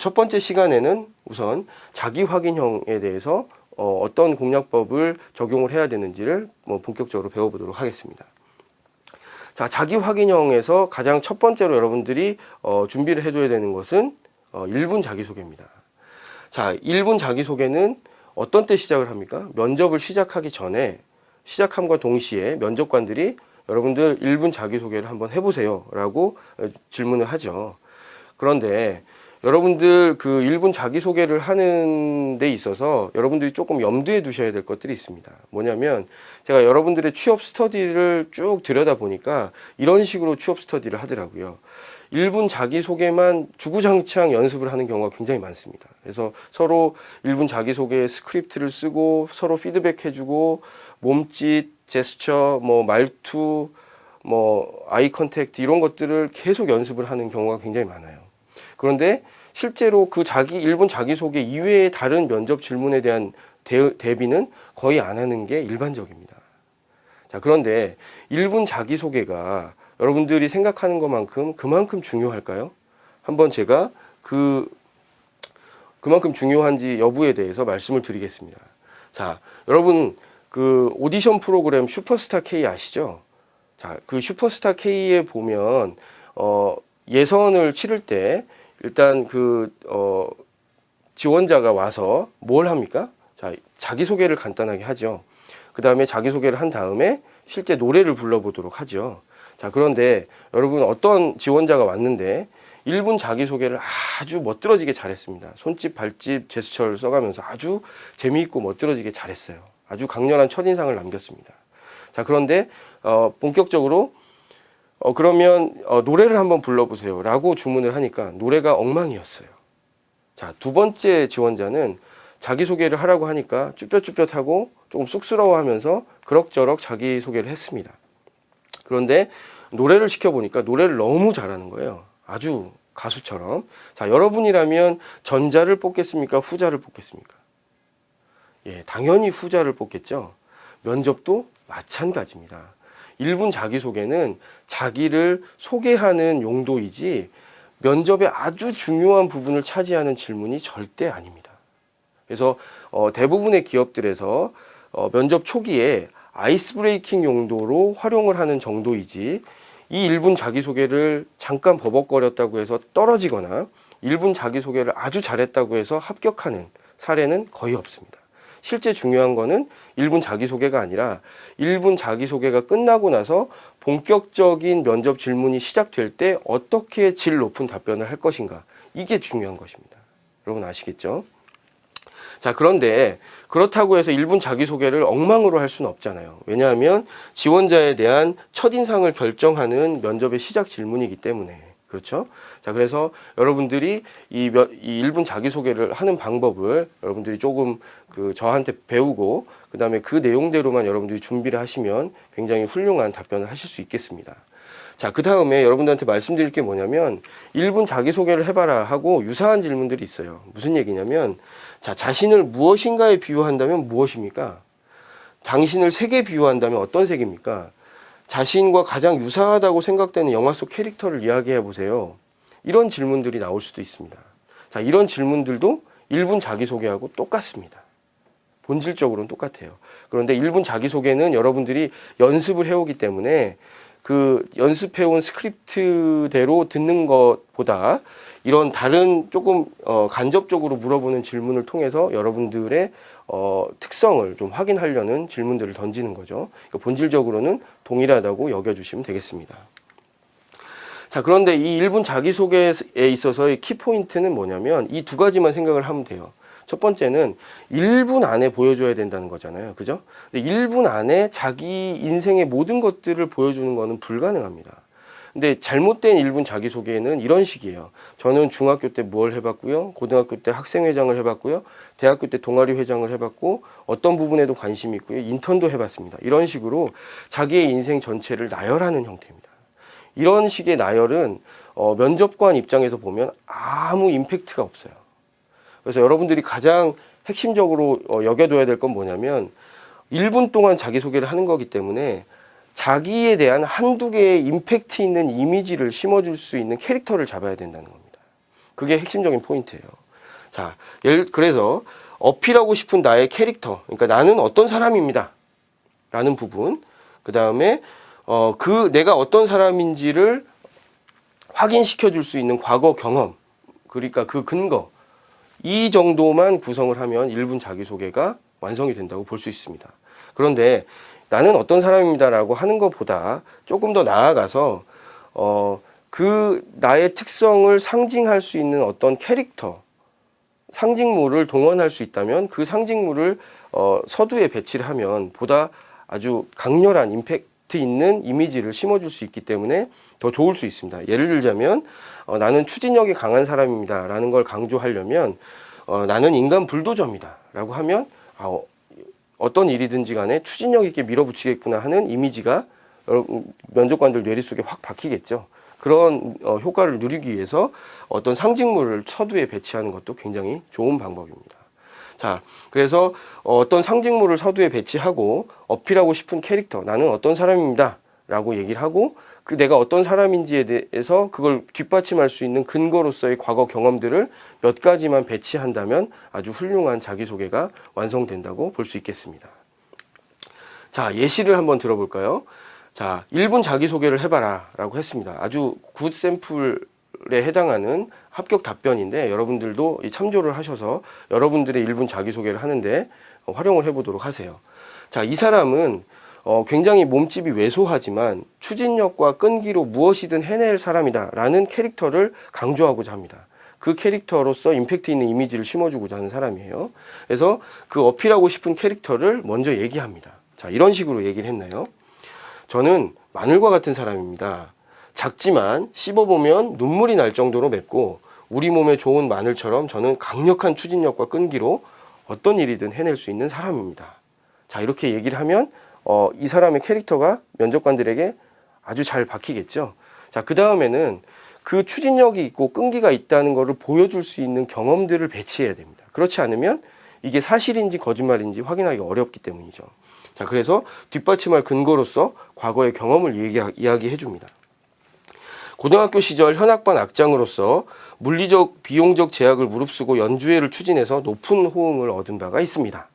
첫 번째 시간에는 우선 자기 확인형에 대해서 어떤 공략법을 적용을 해야 되는지를 본격적으로 배워보도록 하겠습니다. 자, 자기 확인형에서 가장 첫 번째로 여러분들이 준비를 해둬야 되는 것은 1분 자기소개입니다. 자, 1분 자기소개는 어떤 때 시작을 합니까? 면접을 시작하기 전에 시작함과 동시에 면접관들이 여러분들 1분 자기소개를 한번 해보세요 라고 질문을 하죠. 그런데 여러분들 그 1분 자기소개를 하는 데 있어서 여러분들이 조금 염두에 두셔야 될 것들이 있습니다. 뭐냐면 제가 여러분들의 취업 스터디를 쭉 들여다 보니까 이런 식으로 취업 스터디를 하더라고요. 1분 자기소개만 주구장창 연습을 하는 경우가 굉장히 많습니다. 그래서 서로 1분 자기소개 스크립트를 쓰고 서로 피드백해주고 몸짓, 제스처, 말투, 아이 컨택트 이런 것들을 계속 연습을 하는 경우가 굉장히 많아요. 그런데 실제로 그 1분 자기소개 이외의 다른 면접 질문에 대한 대비는 거의 안 하는 게 일반적입니다. 자, 그런데 1분 자기소개가 여러분들이 생각하는 것만큼 그만큼 중요할까요? 한번 제가 그만큼 중요한지 여부에 대해서 말씀을 드리겠습니다. 자, 여러분 그 오디션 프로그램 슈퍼스타 K 아시죠? 자, 그 슈퍼스타 K에 보면 예선을 치를 때 일단 지원자가 와서 뭘 합니까? 자, 자기소개를 간단하게 하죠. 그 다음에 자기소개를 한 다음에 실제 노래를 불러보도록 하죠. 자, 그런데 여러분 어떤 지원자가 왔는데 1분 자기소개를 아주 멋들어지게 잘했습니다. 손짓, 발짓, 제스처를 써가면서 아주 재미있고 멋들어지게 잘했어요. 아주 강렬한 첫인상을 남겼습니다. 자, 그런데 본격적으로 그러면 노래를 한번 불러보세요 라고 주문을 하니까 노래가 엉망이었어요. 자, 두 번째 지원자는 자기소개를 하라고 하니까 쭈뼛쭈뼛하고 조금 쑥스러워하면서 그럭저럭 자기소개를 했습니다. 그런데 노래를 시켜보니까 노래를 너무 잘하는 거예요. 아주 가수처럼. 자, 여러분이라면 전자를 뽑겠습니까? 후자를 뽑겠습니까? 예, 당연히 후자를 뽑겠죠. 면접도 마찬가지입니다. 1분 자기소개는 자기를 소개하는 용도이지 면접의 아주 중요한 부분을 차지하는 질문이 절대 아닙니다. 그래서 대부분의 기업들에서 면접 초기에 아이스 브레이킹 용도로 활용을 하는 정도이지 이 1분 자기소개를 잠깐 버벅거렸다고 해서 떨어지거나 1분 자기소개를 아주 잘했다고 해서 합격하는 사례는 거의 없습니다. 실제 중요한 거는 1분 자기소개가 아니라 1분 자기소개가 끝나고 나서 본격적인 면접 질문이 시작될 때 어떻게 질 높은 답변을 할 것인가, 이게 중요한 것입니다. 여러분 아시겠죠? 자, 그런데 그렇다고 해서 1분 자기소개를 엉망으로 할 수는 없잖아요. 왜냐하면 지원자에 대한 첫인상을 결정하는 면접의 시작 질문이기 때문에. 그렇죠? 자, 그래서 여러분들이 이 1분 자기소개를 하는 방법을 여러분들이 조금 저한테 배우고 그 다음에 그 내용대로만 여러분들이 준비를 하시면 굉장히 훌륭한 답변을 하실 수 있겠습니다. 자, 그 다음에 여러분들한테 말씀드릴 게 뭐냐면 1분 자기소개를 해봐라 하고 유사한 질문들이 있어요. 무슨 얘기냐면 자, 자신을 무엇인가에 비유한다면 무엇입니까? 당신을 색에 비유한다면 어떤 색입니까? 자신과 가장 유사하다고 생각되는 영화 속 캐릭터를 이야기해 보세요. 이런 질문들이 나올 수도 있습니다. 자, 이런 질문들도 1분 자기소개하고 똑같습니다. 본질적으로는 똑같아요. 그런데 1분 자기소개는 여러분들이 연습을 해오기 때문에 그 연습해온 스크립트대로 듣는 것보다 이런 다른 조금 간접적으로 물어보는 질문을 통해서 여러분들의 특성을 좀 확인하려는 질문들을 던지는 거죠. 그러니까 본질적으로는 동일하다고 여겨주시면 되겠습니다. 자, 그런데 이 1분 자기소개에 있어서의 키포인트는 뭐냐면 이 두 가지만 생각을 하면 돼요. 첫 번째는 1분 안에 보여줘야 된다는 거잖아요. 그죠? 근데 1분 안에 자기 인생의 모든 것들을 보여주는 거는 불가능합니다. 근데 잘못된 1분 자기소개는 이런 식이에요. 저는 중학교 때 뭘 해봤고요. 고등학교 때 학생회장을 해봤고요. 대학교 때 동아리 회장을 해봤고 어떤 부분에도 관심이 있고요. 인턴도 해봤습니다. 이런 식으로 자기의 인생 전체를 나열하는 형태입니다. 이런 식의 나열은 면접관 입장에서 보면 아무 임팩트가 없어요. 그래서 여러분들이 가장 핵심적으로 여겨둬야 될 건 뭐냐면 1분 동안 자기소개를 하는 거기 때문에 자기에 대한 한두 개의 임팩트 있는 이미지를 심어줄 수 있는 캐릭터를 잡아야 된다는 겁니다. 그게 핵심적인 포인트예요. 자, 그래서 어필하고 싶은 나의 캐릭터, 그러니까 나는 어떤 사람입니다 라는 부분, 그 다음에 내가 어떤 사람인지를 확인시켜 줄 수 있는 과거 경험, 그러니까 그 근거, 이 정도만 구성을 하면 1분 자기소개가 완성이 된다고 볼 수 있습니다. 그런데 나는 어떤 사람입니다라고 하는 것보다 조금 더 나아가서 그 나의 특성을 상징할 수 있는 어떤 캐릭터, 상징물을 동원할 수 있다면 그 상징물을 서두에 배치를 하면 보다 아주 강렬한 임팩트 있는 이미지를 심어줄 수 있기 때문에 더 좋을 수 있습니다. 예를 들자면 나는 추진력이 강한 사람입니다 라는 걸 강조하려면 나는 인간 불도저입니다 라고 하면 어떤 일이든지 간에 추진력 있게 밀어붙이겠구나 하는 이미지가 면접관들 뇌리 속에 확 박히겠죠. 그런 효과를 누리기 위해서 어떤 상징물을 서두에 배치하는 것도 굉장히 좋은 방법입니다. 자, 그래서 어떤 상징물을 서두에 배치하고 어필하고 싶은 캐릭터, 나는 어떤 사람입니다 라고 얘기를 하고 내가 어떤 사람인지에 대해서 그걸 뒷받침할 수 있는 근거로서의 과거 경험들을 몇 가지만 배치한다면 아주 훌륭한 자기소개가 완성된다고 볼 수 있겠습니다. 자, 예시를 한번 들어볼까요? 자, 1분 자기소개를 해봐라 라고 했습니다. 아주 굿 샘플에 해당하는 합격 답변인데 여러분들도 참조를 하셔서 여러분들의 1분 자기소개를 하는데 활용을 해보도록 하세요. 자, 이 사람은 굉장히 몸집이 왜소하지만 추진력과 끈기로 무엇이든 해낼 사람이다 라는 캐릭터를 강조하고자 합니다. 그 캐릭터로서 임팩트 있는 이미지를 심어주고자 하는 사람이에요. 그래서 그 어필하고 싶은 캐릭터를 먼저 얘기합니다. 자, 이런 식으로 얘기를 했나요? 저는 마늘과 같은 사람입니다. 작지만 씹어보면 눈물이 날 정도로 맵고 우리 몸에 좋은 마늘처럼 저는 강력한 추진력과 끈기로 어떤 일이든 해낼 수 있는 사람입니다. 자, 이렇게 얘기를 하면 이 사람의 캐릭터가 면접관들에게 아주 잘 박히겠죠. 자, 그 다음에는 그 추진력이 있고 끈기가 있다는 것을 보여줄 수 있는 경험들을 배치해야 됩니다. 그렇지 않으면 이게 사실인지 거짓말인지 확인하기 어렵기 때문이죠. 자, 그래서 뒷받침할 근거로서 과거의 경험을 이야기해 줍니다. 고등학교 시절 현악반 악장으로서 물리적, 비용적 제약을 무릅쓰고 연주회를 추진해서 높은 호응을 얻은 바가 있습니다.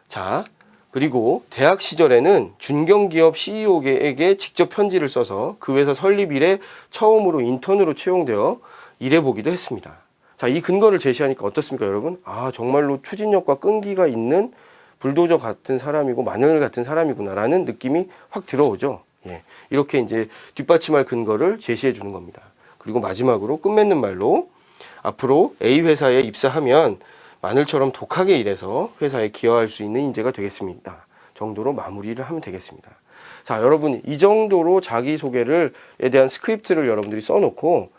자, 그리고 대학 시절에는 중견기업 CEO에게 직접 편지를 써서 그 회사 설립 이래 처음으로 인턴으로 채용되어 일해보기도 했습니다. 자, 이 근거를 제시하니까 어떻습니까, 여러분? 아, 정말로 추진력과 끈기가 있는 불도저 같은 사람이고 마늘 같은 사람이구나라는 느낌이 확 들어오죠. 예, 이렇게 이제 뒷받침할 근거를 제시해 주는 겁니다. 그리고 마지막으로 끝맺는 말로 앞으로 A 회사에 입사하면 마늘처럼 독하게 일해서 회사에 기여할 수 있는 인재가 되겠습니다 정도로 마무리를 하면 되겠습니다. 자, 여러분 이 정도로 자기소개에 대한 스크립트를 여러분들이 써놓고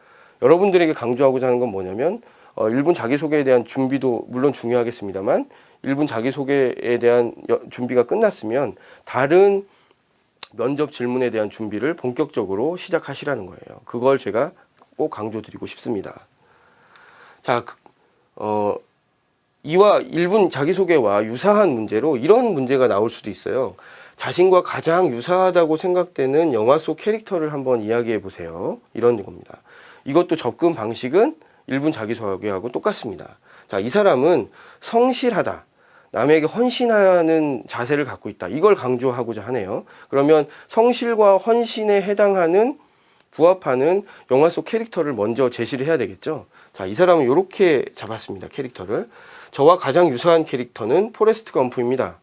여러분들에게 강조하고자 하는 건 뭐냐면 1분 자기소개에 대한 준비도 물론 중요하겠습니다만 1분 자기소개에 대한 준비가 끝났으면 다른 면접 질문에 대한 준비를 본격적으로 시작하시라는 거예요. 그걸 제가 꼭 강조드리고 싶습니다. 자, 이와 1분 자기소개와 유사한 문제로 이런 문제가 나올 수도 있어요. 자신과 가장 유사하다고 생각되는 영화 속 캐릭터를 한번 이야기해 보세요. 이런 겁니다. 이것도 접근 방식은 1분 자기소개하고 똑같습니다. 자, 이 사람은 성실하다. 남에게 헌신하는 자세를 갖고 있다. 이걸 강조하고자 하네요. 그러면 성실과 헌신에 해당하는 부합하는 영화 속 캐릭터를 먼저 제시를 해야 되겠죠. 자, 이 사람은 이렇게 잡았습니다. 캐릭터를. 저와 가장 유사한 캐릭터는 포레스트 검프입니다.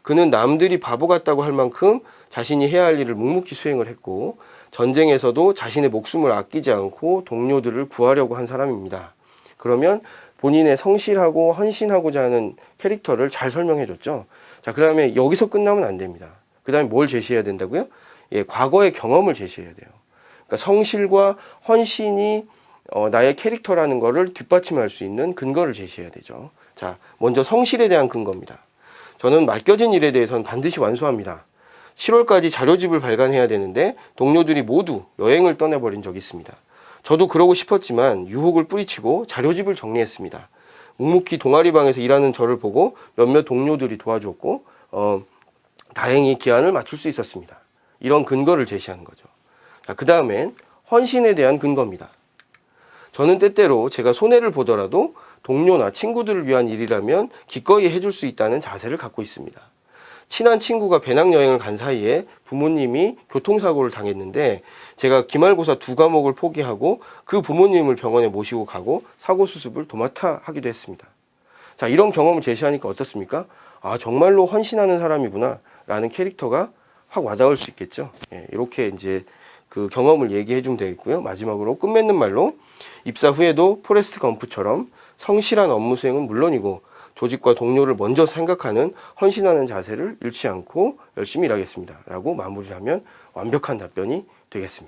그는 남들이 바보 같다고 할 만큼 자신이 해야 할 일을 묵묵히 수행을 했고 전쟁에서도 자신의 목숨을 아끼지 않고 동료들을 구하려고 한 사람입니다. 그러면 본인의 성실하고 헌신하고자 하는 캐릭터를 잘 설명해 줬죠. 자, 그 다음에 여기서 끝나면 안 됩니다. 그 다음에 뭘 제시해야 된다고요? 예, 과거의 경험을 제시해야 돼요. 그러니까 성실과 헌신이 나의 캐릭터라는 거를 뒷받침할 수 있는 근거를 제시해야 되죠. 자, 먼저 성실에 대한 근거입니다. 저는 맡겨진 일에 대해서는 반드시 완수합니다. 7월까지 자료집을 발간해야 되는데 동료들이 모두 여행을 떠나버린 적이 있습니다. 저도 그러고 싶었지만 유혹을 뿌리치고 자료집을 정리했습니다. 묵묵히 동아리방에서 일하는 저를 보고 몇몇 동료들이 도와줬고 다행히 기한을 맞출 수 있었습니다. 이런 근거를 제시하는 거죠. 자, 그 다음엔 헌신에 대한 근거입니다. 저는 때때로 제가 손해를 보더라도 동료나 친구들을 위한 일이라면 기꺼이 해줄 수 있다는 자세를 갖고 있습니다. 친한 친구가 배낭여행을 간 사이에 부모님이 교통사고를 당했는데 제가 기말고사 2과목을 포기하고 그 부모님을 병원에 모시고 가고 사고 수습을 도맡아 하기도 했습니다. 자, 이런 경험을 제시하니까 어떻습니까? 아, 정말로 헌신하는 사람이구나 라는 캐릭터가 확 와닿을 수 있겠죠. 예, 이렇게 이제 그 경험을 얘기해 주면 되겠고요. 마지막으로 끝맺는 말로 입사 후에도 포레스트 검프처럼 성실한 업무 수행은 물론이고 조직과 동료를 먼저 생각하는 헌신하는 자세를 잃지 않고 열심히 일하겠습니다. 라고 마무리를 하면 완벽한 답변이 되겠습니다.